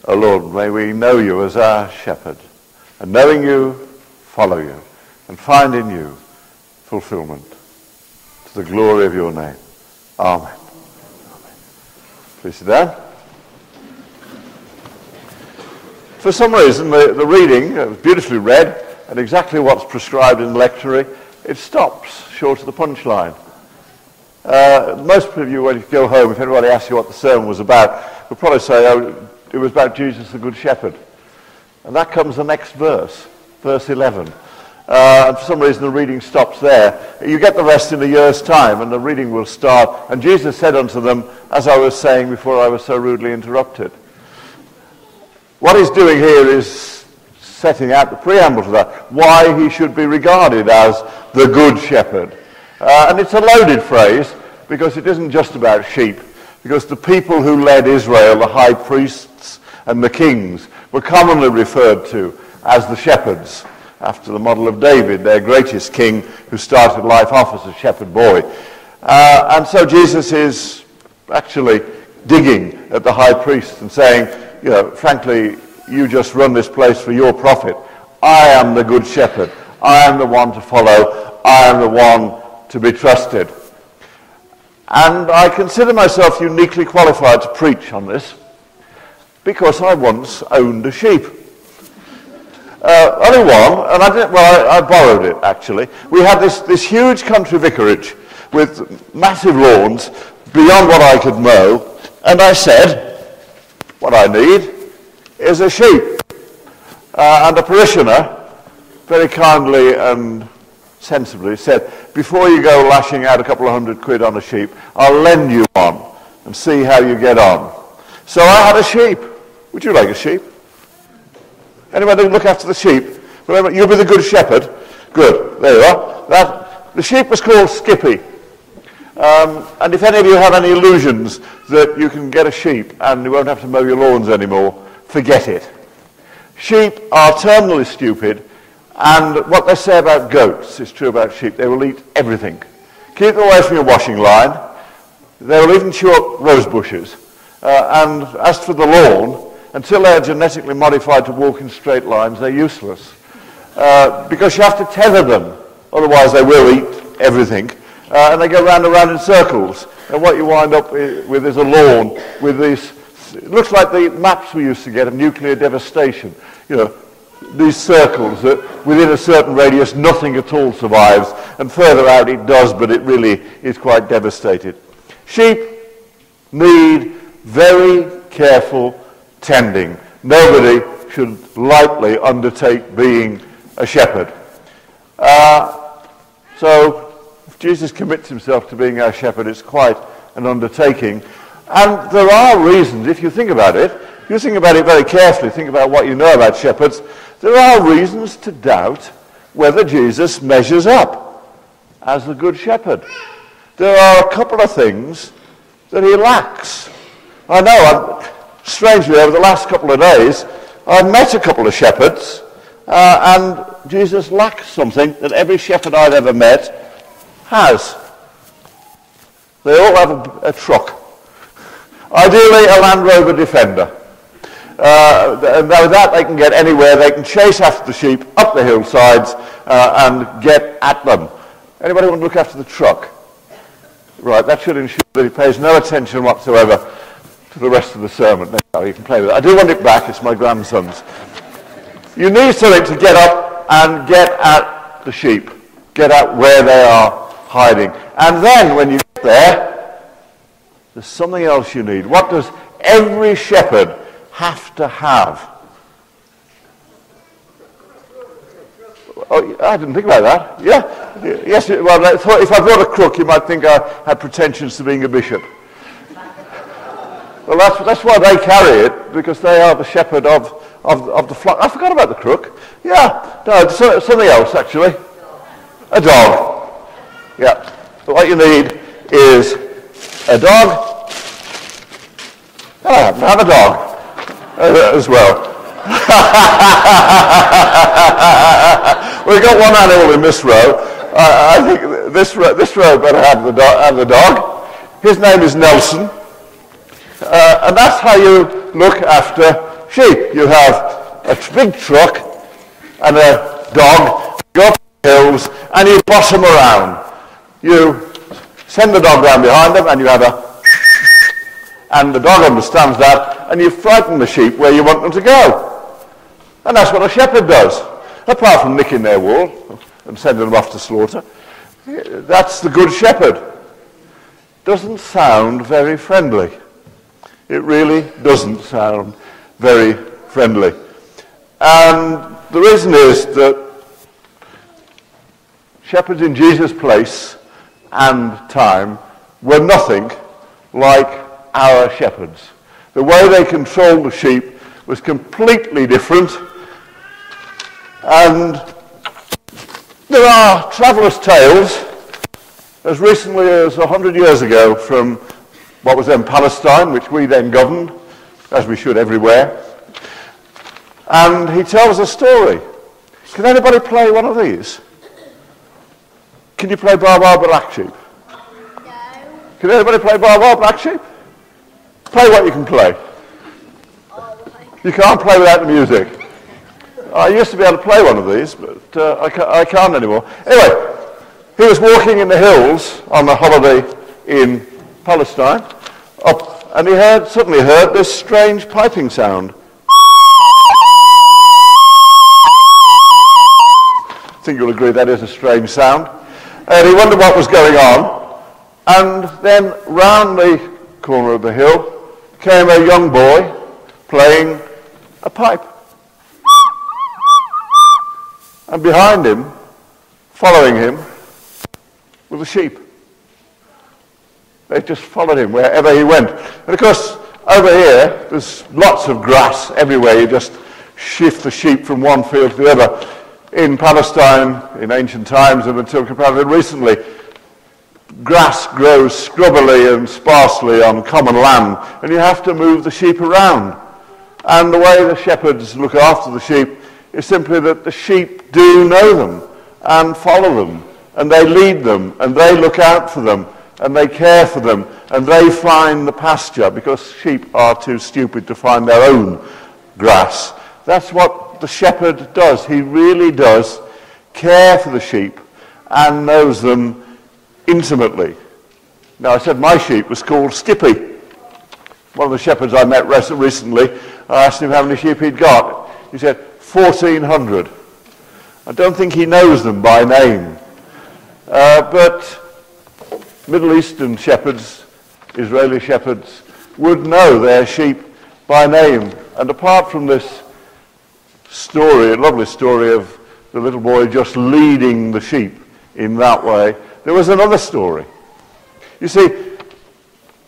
O Lord, may we know you as our shepherd, and knowing you, follow you, and find in you fulfillment to the glory of your name. Amen. Please sit down. For some reason, the reading, it was beautifully read, and exactly what's prescribed in the lectionary, it stops short of the punchline. Most of you, when you go home, if anybody asks you what the sermon was about, will probably say, oh, it was about Jesus the Good Shepherd. And that comes the next verse, verse 11. And for some reason the reading stops there. You get the rest in a year's time, and the reading will start. And Jesus said unto them, as I was saying before I was so rudely interrupted. What he's doing here is setting out the preamble to that, why he should be regarded as the Good Shepherd. And it's a loaded phrase, because it isn't just about sheep. Because the people who led Israel, the high priests and the kings, were commonly referred to as the shepherds, after the model of David, their greatest king, who started life off as a shepherd boy. And so Jesus is actually digging at the high priest and saying, you know, frankly, you just run this place for your profit. I am the good shepherd. I am the one to follow. I am the one to be trusted. And I consider myself uniquely qualified to preach on this because I once owned a sheep. Only one, and I borrowed it actually. We had this huge country vicarage with massive lawns beyond what I could mow, and I said, what I need is a sheep. And a parishioner very kindly and sensibly said, before you go lashing out a couple of £100 on a sheep, I'll lend you one and see how you get on. So I had a sheep. Would you like a sheep? Anybody look after the sheep? Well, you'll be the good shepherd. Good, there you are. The sheep was called Skippy. And if any of you have any illusions that you can get a sheep and you won't have to mow your lawns anymore, forget it. Sheep are terminally stupid. And what they say about goats is true about sheep. They will eat everything. Keep them away from your washing line. They will even chew up rose bushes. And as for the lawn, until they are genetically modified to walk in straight lines, they're useless. Because you have to tether them. Otherwise they will eat everything. And they go round and round in circles. And what you wind up with is a lawn with these, it looks like the maps we used to get of nuclear devastation. You know, these circles that within a certain radius nothing at all survives, and further out it does, but it really is quite devastated. Sheep need very careful tending. Nobody should lightly undertake being a shepherd. So if Jesus commits himself to being our shepherd, it's quite an undertaking. And there are reasons, if you think about it, if you think about it very carefully, think about what you know about shepherds, there are reasons to doubt whether Jesus measures up as the good shepherd. There are a couple of things that he lacks. I know, strangely, over the last couple of days, I've met a couple of shepherds, and Jesus lacks something that every shepherd I've ever met has. They all have a truck. Ideally, a Land Rover Defender. And with that they can get anywhere. They can chase after the sheep up the hillsides and get at them. Anybody want to look after the truck? Right, that should ensure that he pays no attention whatsoever to the rest of the sermon. No, you can play with it. I do want it back, it's my grandson's. You need something to get up and get at the sheep. Get at where they are hiding. And then when you get there, there's something else you need. What does every shepherd have to have? Oh, I didn't think about that. Yeah. Yes, well, if I brought a crook, you might think I had pretensions to being a bishop. Well, that's why they carry it, because they are the shepherd of the flock. I forgot about the crook. Yeah, no, something else, actually. A dog. Yeah. But what you need is a dog. And I happen to have a dog as well. We've got one animal in this row. I think this row better have the dog. His name is Nelson. And that's how you look after sheep. You have a big truck and a dog, you go up the hills and you boss them around. You send the dog round behind them and you have and the dog understands that, and you frighten the sheep where you want them to go. And that's what a shepherd does. Apart from nicking their wool and sending them off to slaughter, that's the good shepherd. Doesn't sound very friendly. It really doesn't sound very friendly. And the reason is that shepherds in Jesus' place and time were nothing like our shepherds. The way they controlled the sheep was completely different. And there are traveller's tales as recently as 100 years ago from what was then Palestine, which we then governed, as we should everywhere. And he tells a story. Can anybody play one of these? Can you play Bar Bar Black Sheep? No. Can anybody play Bar Bar Black Sheep? Play what you can play. You can't play without the music. I used to be able to play one of these, but I can't anymore. Anyway, he was walking in the hills on a holiday in Palestine, and he suddenly heard this strange piping sound. I think you'll agree that is a strange sound. And he wondered what was going on, and then round the corner of the hill came a young boy playing a pipe. And behind him, following him, were the sheep. They just followed him wherever he went. And of course, over here, there's lots of grass everywhere. You just shift the sheep from one field to the other. In Palestine, in ancient times, and until comparatively recently, grass grows scrubbily and sparsely on common land, and you have to move the sheep around. And the way the shepherds look after the sheep is simply that the sheep do know them and follow them, and they lead them, and they look out for them, and they care for them, and they find the pasture, because sheep are too stupid to find their own grass. That's what the shepherd does. He really does care for the sheep and knows them intimately. Now, I said my sheep was called Skippy. One of the shepherds I met recently, I asked him how many sheep he'd got. He said, 1,400. I don't think he knows them by name. But Middle Eastern shepherds, Israeli shepherds, would know their sheep by name. And apart from this story, a lovely story of the little boy just leading the sheep in that way, there was another story. You see,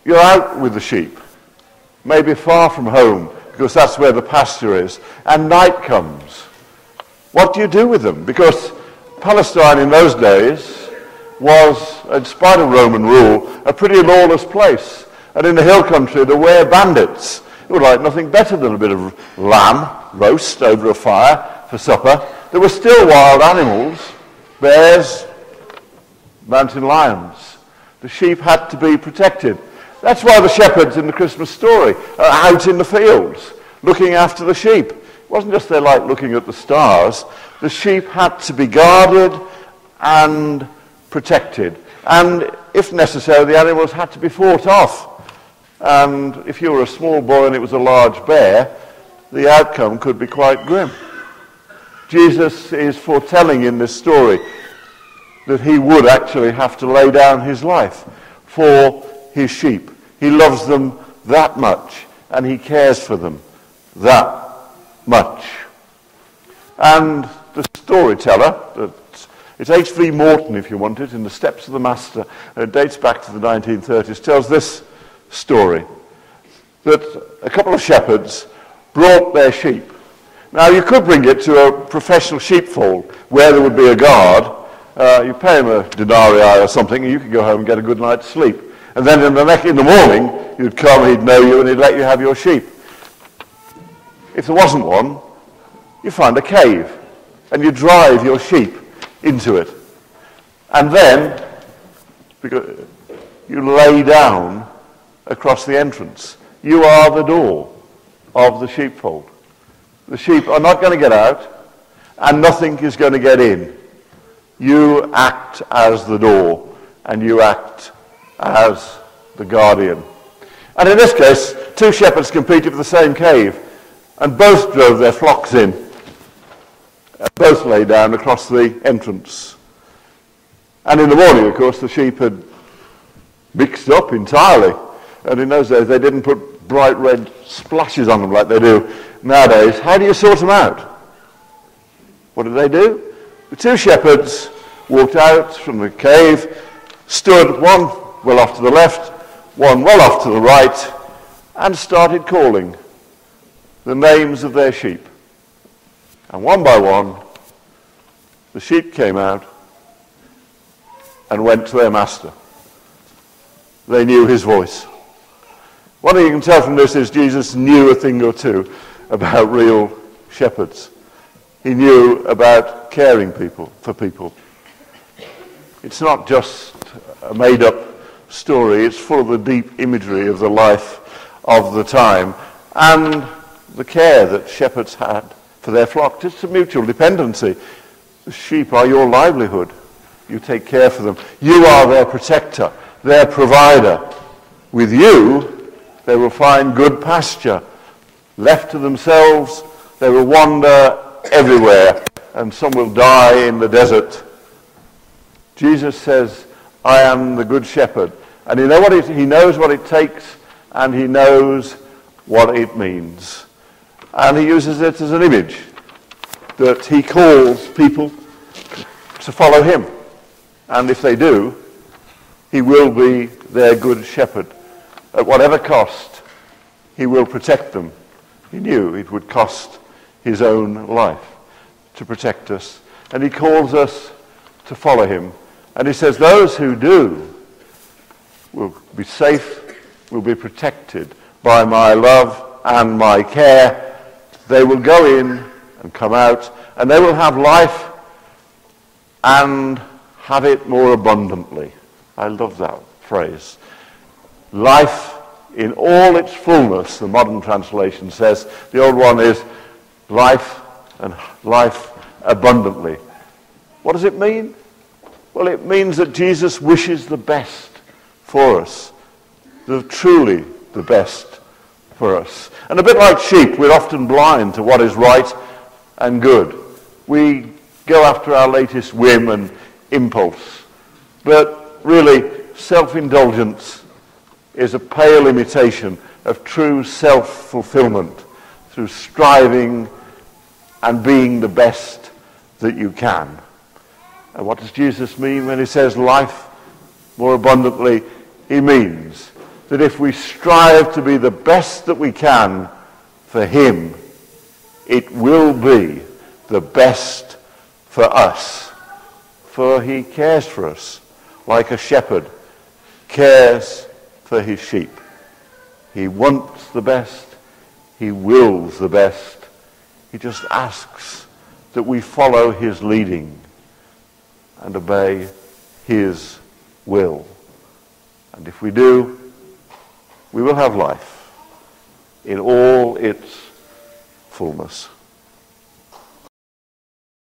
you're out with the sheep, maybe far from home, because that's where the pasture is, and night comes. What do you do with them? Because Palestine in those days was, in spite of Roman rule, a pretty lawless place. And in the hill country, there were bandits who would like nothing better than a bit of lamb roast over a fire for supper. There were still wild animals, bears, mountain lions. The sheep had to be protected. That's why the shepherds in the Christmas story are out in the fields looking after the sheep. It wasn't just they like looking at the stars. The sheep had to be guarded and protected. And if necessary, the animals had to be fought off. And if you were a small boy and it was a large bear, the outcome could be quite grim. Jesus is foretelling in this story that he would actually have to lay down his life for his sheep. He loves them that much, and he cares for them that much. And the storyteller, it's H.V. Morton, if you want it, in The Steps of the Master, and it dates back to the 1930s, tells this story, that a couple of shepherds brought their sheep. Now, you could bring it to a professional sheepfold where there would be a guard. You pay him a denarii or something, and you could go home and get a good night's sleep. And then in the morning, you'd come, he'd know you, and he'd let you have your sheep. If there wasn't one, you find a cave, and you drive your sheep into it. And then, you lay down across the entrance. You are the door of the sheepfold. The sheep are not going to get out, and nothing is going to get in. You act as the door, and you act as the guardian. And in this case, two shepherds competed for the same cave, and both drove their flocks in. Both lay down across the entrance. And in the morning, of course, the sheep had mixed up entirely. And in those days, they didn't put bright red splashes on them like they do nowadays. How do you sort them out? What did they do? The two shepherds walked out from the cave, stood one well off to the left, one well off to the right, and started calling the names of their sheep. And one by one, the sheep came out and went to their master. They knew his voice. One thing you can tell from this is Jesus knew a thing or two about real shepherds. He knew about caring for people. It's not just a made-up story. It's full of the deep imagery of the life of the time and the care that shepherds had for their flock. It's a mutual dependency. The sheep are your livelihood. You take care for them. You are their protector, their provider. With you, they will find good pasture. Left to themselves, they will wander everywhere, and some will die in the desert. Jesus says, I am the good shepherd. And he knows what it takes, and he knows what it means. And he uses it as an image that he calls people to follow him. And if they do, he will be their good shepherd. At whatever cost, he will protect them. He knew it would cost his own life to protect us. And he calls us to follow him. And he says those who do will be safe, will be protected by my love and my care. They will go in and come out, and they will have life and have it more abundantly. I love that phrase. Life in all its fullness, the modern translation says. The old one is life and life abundantly. What does it mean? Well, it means that Jesus wishes the best for us, truly the best for us. And a bit like sheep, we're often blind to what is right and good. We go after our latest whim and impulse. But really, self-indulgence is a pale imitation of true self-fulfillment through striving and being the best that you can. And what does Jesus mean when he says life more abundantly? He means that if we strive to be the best that we can for him, it will be the best for us. For he cares for us like a shepherd cares for his sheep. He wants the best. He wills the best. He just asks that we follow his leading and obey his will. And if we do, we will have life in all its fullness.